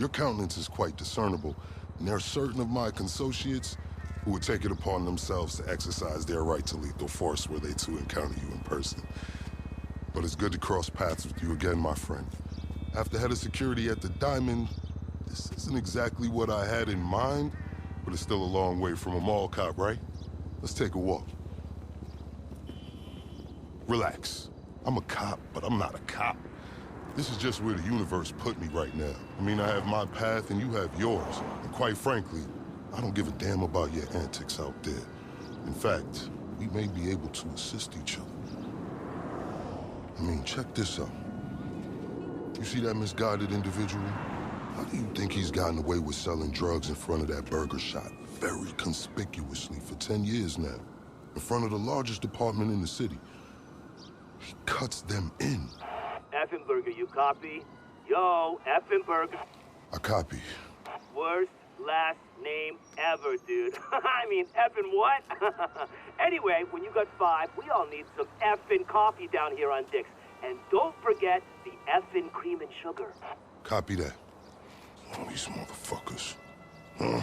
Your countenance is quite discernible, and there are certain of my consociates who would take it upon themselves to exercise their right to lethal force were they to encounter you in person. But it's good to cross paths with you again, my friend. After head of security at the Diamond, this isn't exactly what I had in mind, but it's still a long way from a mall cop, right? Let's take a walk. Relax. I'm a cop, but I'm not a cop. This is just where the universe put me right now. I mean, I have my path and you have yours. And quite frankly, I don't give a damn about your antics out there. In fact, we may be able to assist each other. I mean, check this out. You see that misguided individual? How do you think he's gotten away with selling drugs in front of that burger shop very conspicuously for 10 years now? In front of the largest department in the city. He cuts them in. Effenberger, you copy? Yo, Effenberger. I copy. Worst last name ever, dude. I mean, effing what? Anyway, when you got 5, we all need some effing coffee down here on Dick's. And don't forget the effing cream and sugar. Copy that. Oh, these motherfuckers. Huh?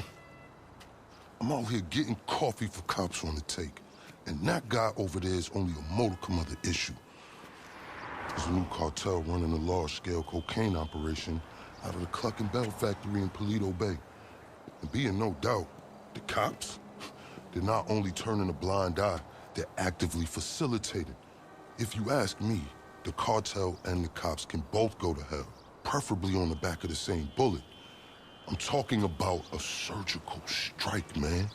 I'm out here getting coffee for cops on the take. And that guy over there is only a modicum of the issue. There's a new cartel running a large-scale cocaine operation out of the Cluck and Bell factory in Paleto Bay. And be in no doubt, the cops, they're not only turning a blind eye, they're actively facilitating. If you ask me, the cartel and the cops can both go to hell, preferably on the back of the same bullet. I'm talking about a surgical strike, man.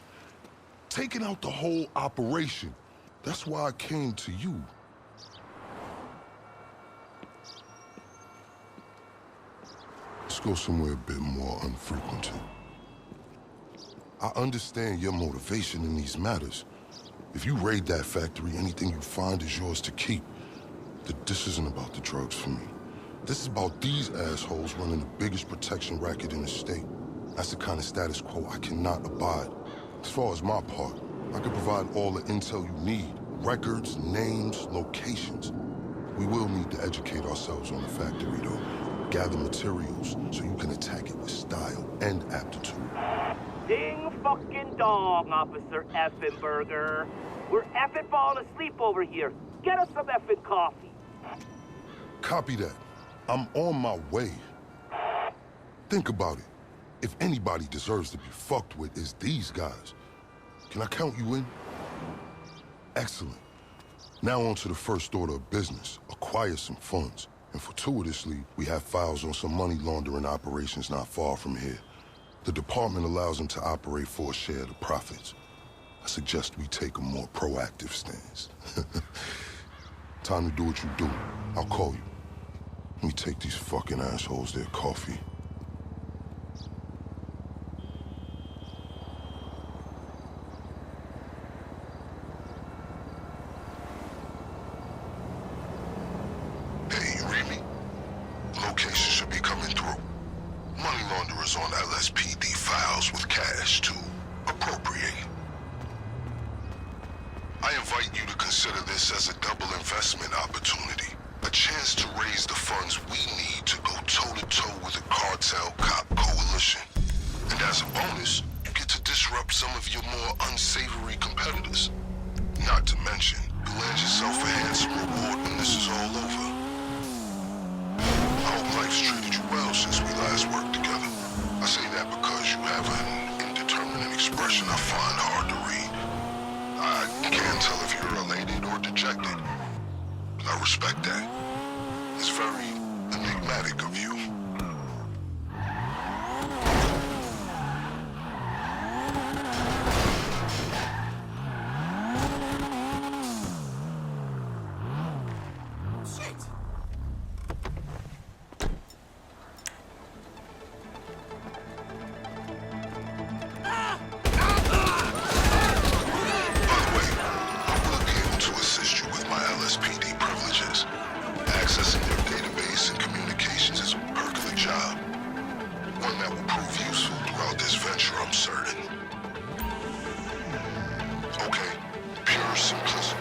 Taking out the whole operation. That's why I came to you. Let's go somewhere a bit more unfrequented. I understand your motivation in these matters. If you raid that factory, anything you find is yours to keep. This isn't about the drugs for me. This is about these assholes running the biggest protection racket in the state. That's the kind of status quo I cannot abide. As far as my part, I can provide all the intel you need. Records, names, locations. We will need to educate ourselves on the factory, though. Gather materials so you can attack it with style and aptitude. Ding fucking dong, Officer Effenberger. We're effing falling asleep over here. Get us some effing coffee. Copy that. I'm on my way. Think about it. If anybody deserves to be fucked with, it's these guys. Can I count you in? Excellent. Now on to the first order of business. Acquire some funds. And fortuitously, we have files on some money laundering operations not far from here. The department allows them to operate for a share of the profits. I suggest we take a more proactive stance. Time to do what you do. I'll call you. Let me take these fucking assholes their coffee. Hey, you read me? Location should be coming through. Money launderers on LSPD files with cash to appropriate. I invite you to consider this as a double investment opportunity. A chance to raise the funds we need to go toe-to-toe with the cartel cop coalition. And as a bonus, you get to disrupt some of your more unsavory competitors. Not to mention, you land yourself a handsome reward when this is all over. I hope life's treated you well since we last worked together. I say that because you have an indeterminate expression I find hard to read. I can't tell if you're elated or dejected. But I respect that. It's very enigmatic of you. Accessing their database and communications is a perk of the job. One that will prove useful throughout this venture, I'm certain. Okay, pure simplicity.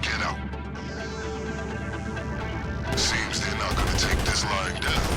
Get out. Seems they're not gonna take this lying down.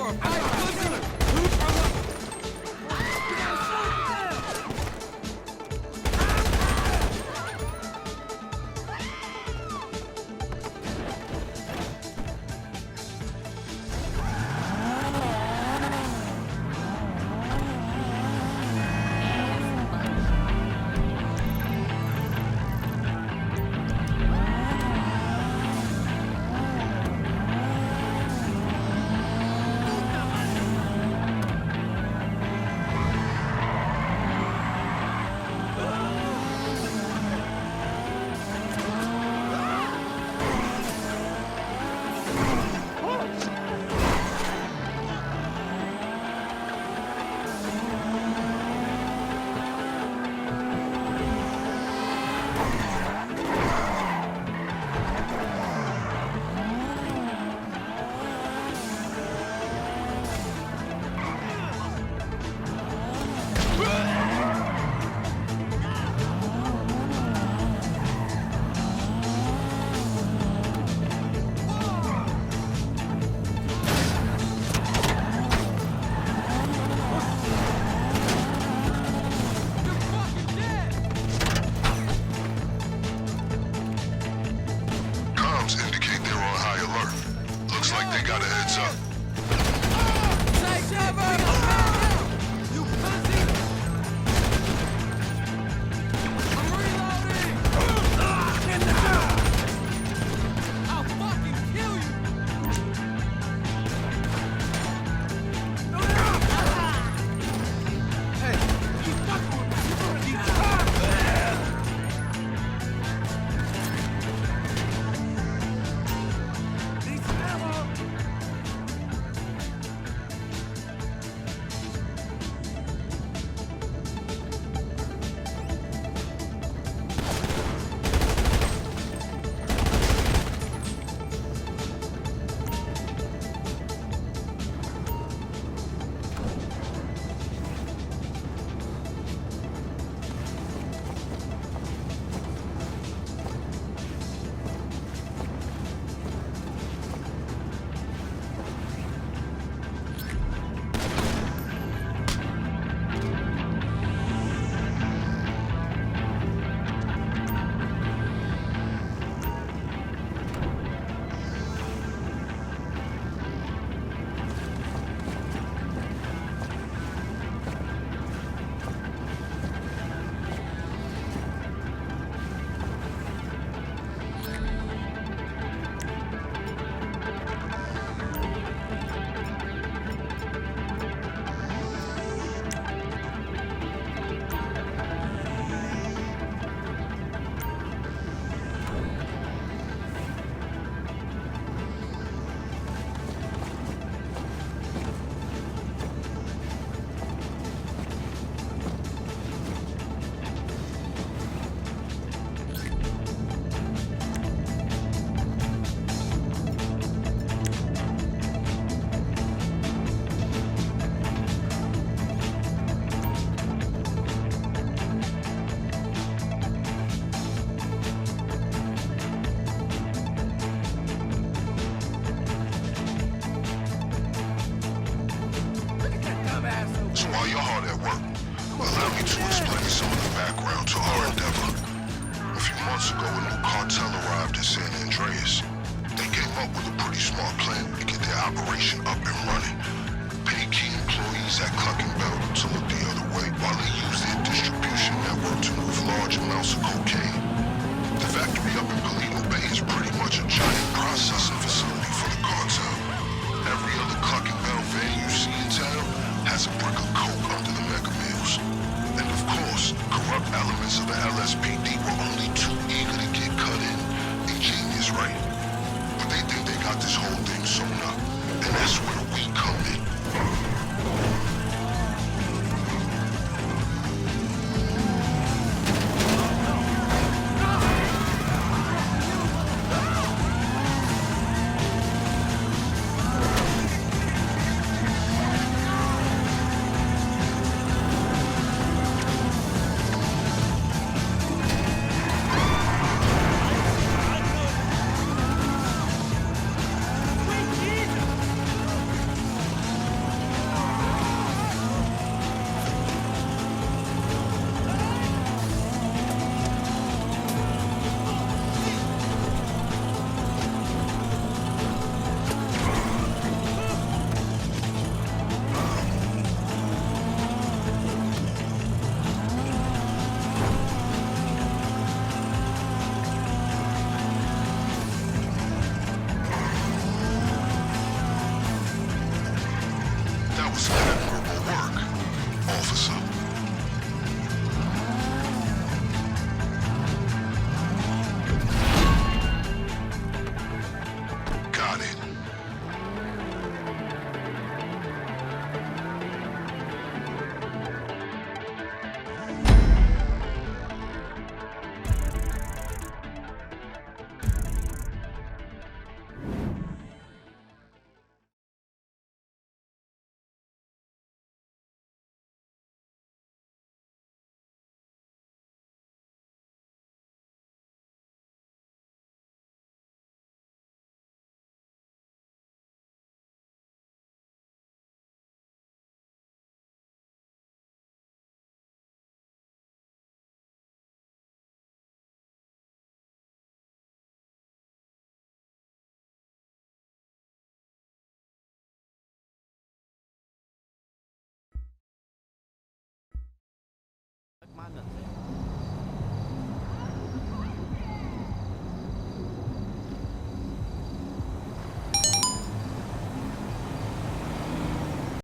for a fight, pussy? months ago, a new cartel arrived in San Andreas. They came up with a pretty smart plan to get their operation up and running. Pay key employees at Clucking Bell to look the other way while they use their distribution network to move large amounts of cocaine. The factory up in Polito Bay is pretty much a giant processing facility for the cartel. Every other Clucking Bell van you see in town has a brick of coke under the mega mills. And of course, corrupt elements of the LSPD were only too